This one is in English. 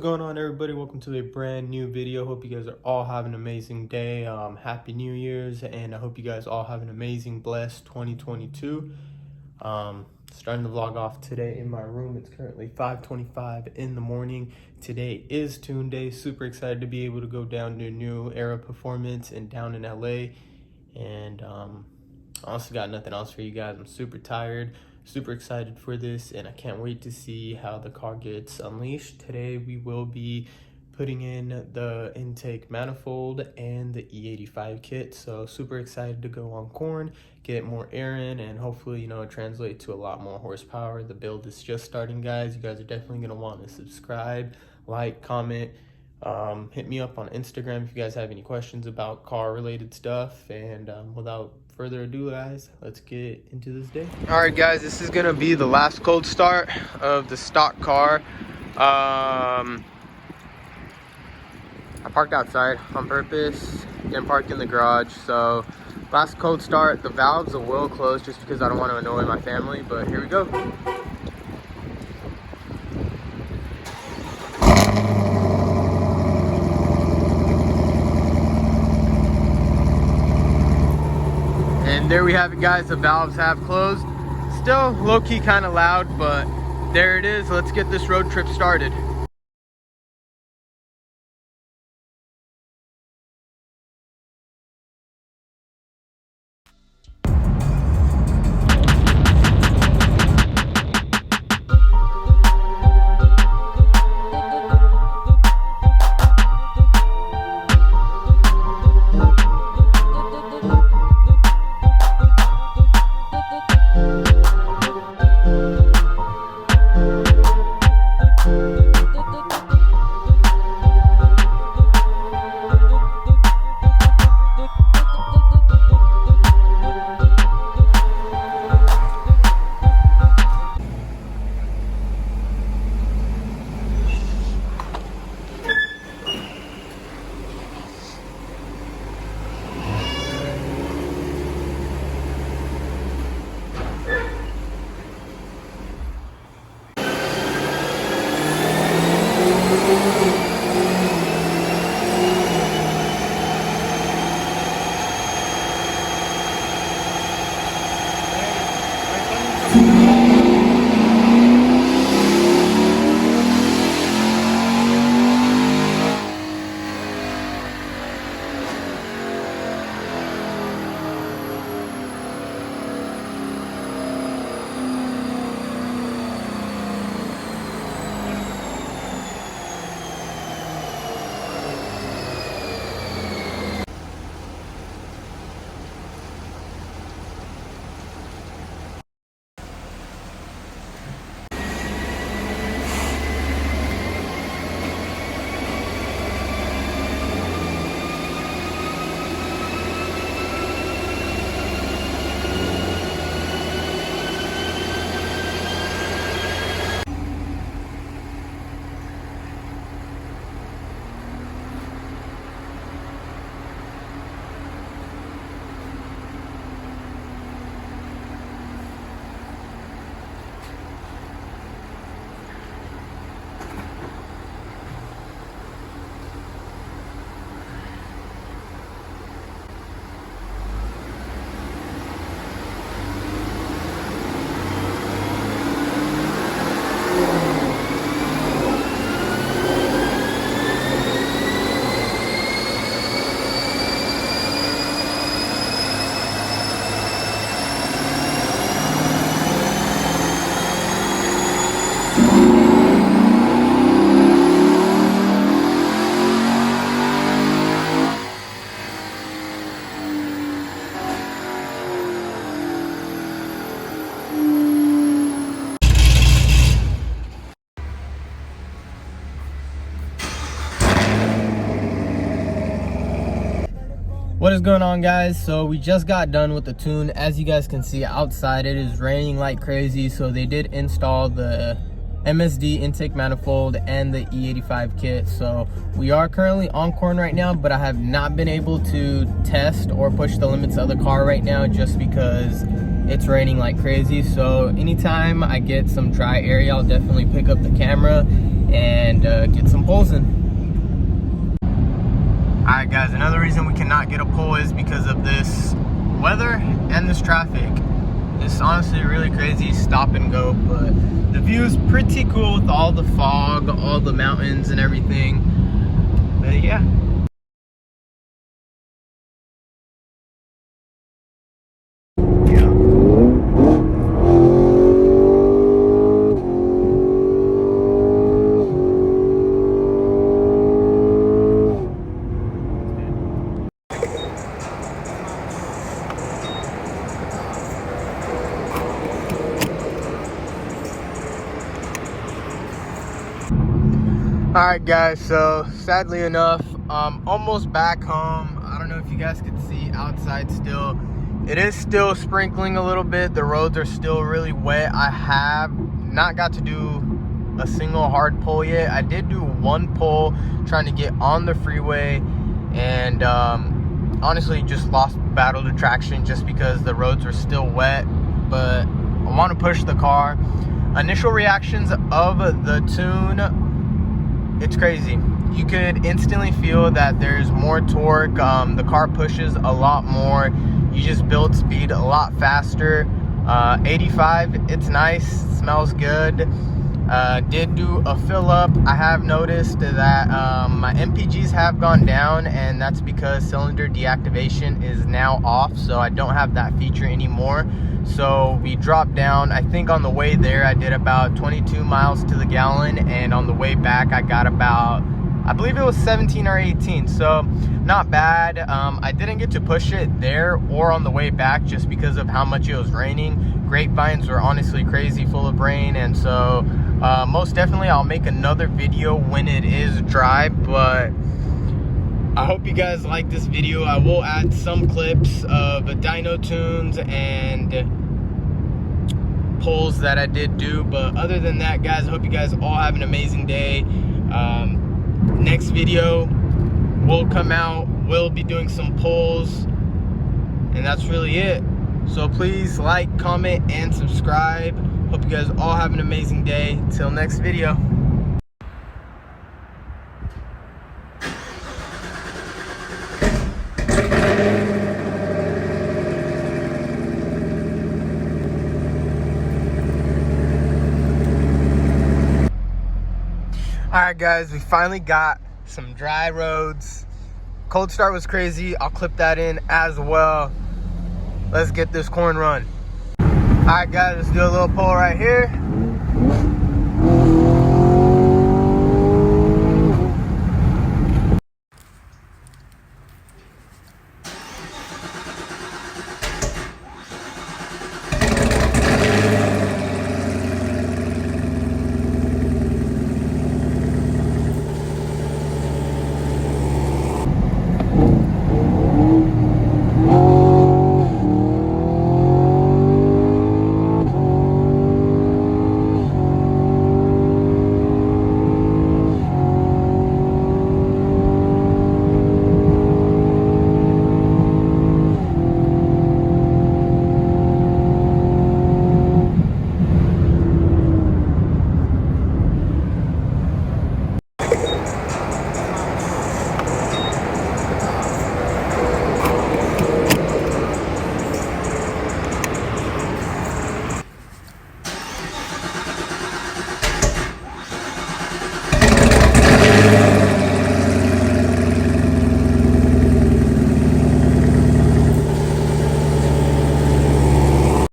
going on, everybody? Welcome to a brand new video. Hope you guys are all having an amazing day. Happy New Year's, and I hope you guys all have an amazing, blessed 2022. Starting the vlog off today in my room. It's currently 5:25 in the morning. Today is Tune Day. Super excited to be able to go down to New Era Performance and down in LA. And honestly got nothing else for you guys. I'm super tired, super excited for this, and I can't wait to see how the car gets unleashed. Today we will be putting in the intake manifold and the E85 kit, so super excited to go on corn, get more air in, and hopefully, you know, it translates to a lot more horsepower. The build is just starting, guys. You guys are definitely going to want to subscribe, like, comment, hit me up on Instagram if you guys have any questions about car related stuff. And without further ado, guys, let's get into this day. All right, guys, this is gonna be the last cold start of the stock car. I parked outside on purpose, didn't park in the garage. So last cold start. The valves will close just because I don't want to annoy my family, but here we go. And there we have it, guys. The valves have closed. Still low-key kind of loud, but there it is. Let's get this road trip started. What is going on, guys? So we just got done with the tune. As you guys can see outside, it is raining like crazy, so they did install the MSD intake manifold and the E85 kit. So we are currently on corn right now, but I have not been able to test or push the limits of the car right now just because it's raining like crazy. So anytime I get some dry area, I'll definitely pick up the camera and get some pulls in. Alright guys, another reason we cannot get a pull is because of this weather and this traffic. It's honestly really crazy, stop and go, but the view is pretty cool with all the fog, all the mountains and everything. But yeah. Alright guys, so sadly enough, almost back home. I don't know if you guys can see outside still. It is still sprinkling a little bit. The roads are still really wet. I have not got to do a single hard pull yet. I did do one pull trying to get on the freeway, and honestly just lost battle to traction just because the roads were still wet. But I want to push the car. Initial reactions of the Tune, it's crazy. You could instantly feel that there's more torque. The car pushes a lot more. You just build speed a lot faster. 85, it's nice, smells good. Did do a fill up. I have noticed that my MPGs have gone down, and that's because cylinder deactivation is now off, so I don't have that feature anymore. So we dropped down. I think on the way there I did about 22 miles to the gallon, and on the way back I got about, I believe it was 17 or 18, so not bad. I didn't get to push it there or on the way back just because of how much it was raining. Grapevines were honestly crazy full of rain, and so most definitely I'll make another video when it is dry. But I hope you guys like this video. I will add some clips of dyno tunes and pulls that I did do, but other than that guys, I hope you guys all have an amazing day. Next video will come out, we'll be doing some pulls, and that's really it. So please like, comment, and subscribe. Hope you guys all have an amazing day. Till next video. Alright guys, we finally got some dry roads. Cold start was crazy. I'll clip that in as well. Let's get this corn run. Alright guys, let's do a little pull right here.